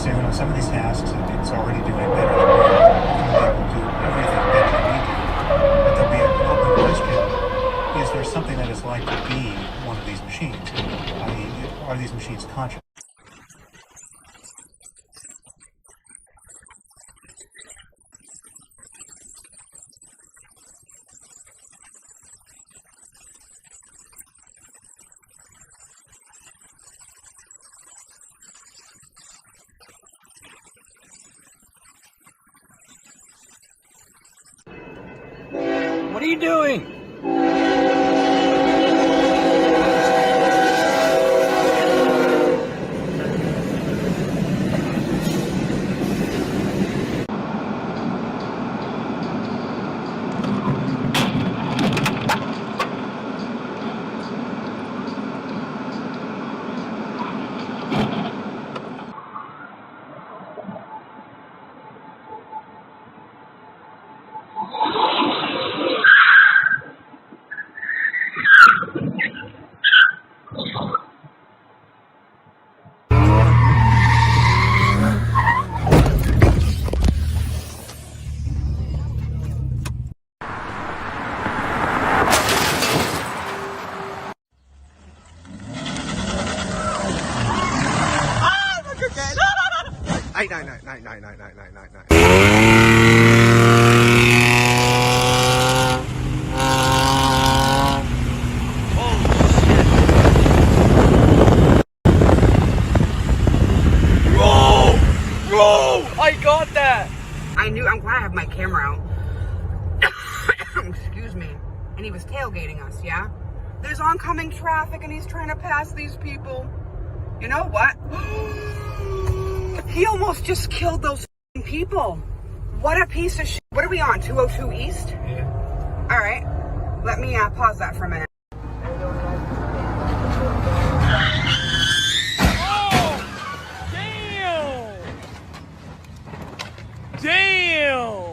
soon on some of these tasks, it's already doing better than we are. It will do everything better than we do. But there'll be an open question: is there something that is like to be one of these machines? Are these machines conscious? What are you doing? I got that! I'm glad I have my camera out. Excuse me. And he was tailgating us, yeah? There's oncoming traffic and he's trying to pass these people. You know what? He almost just killed those people. What a piece of shit. What are we on, 202 East? Yeah. All right. Let me pause that for a minute. Damn!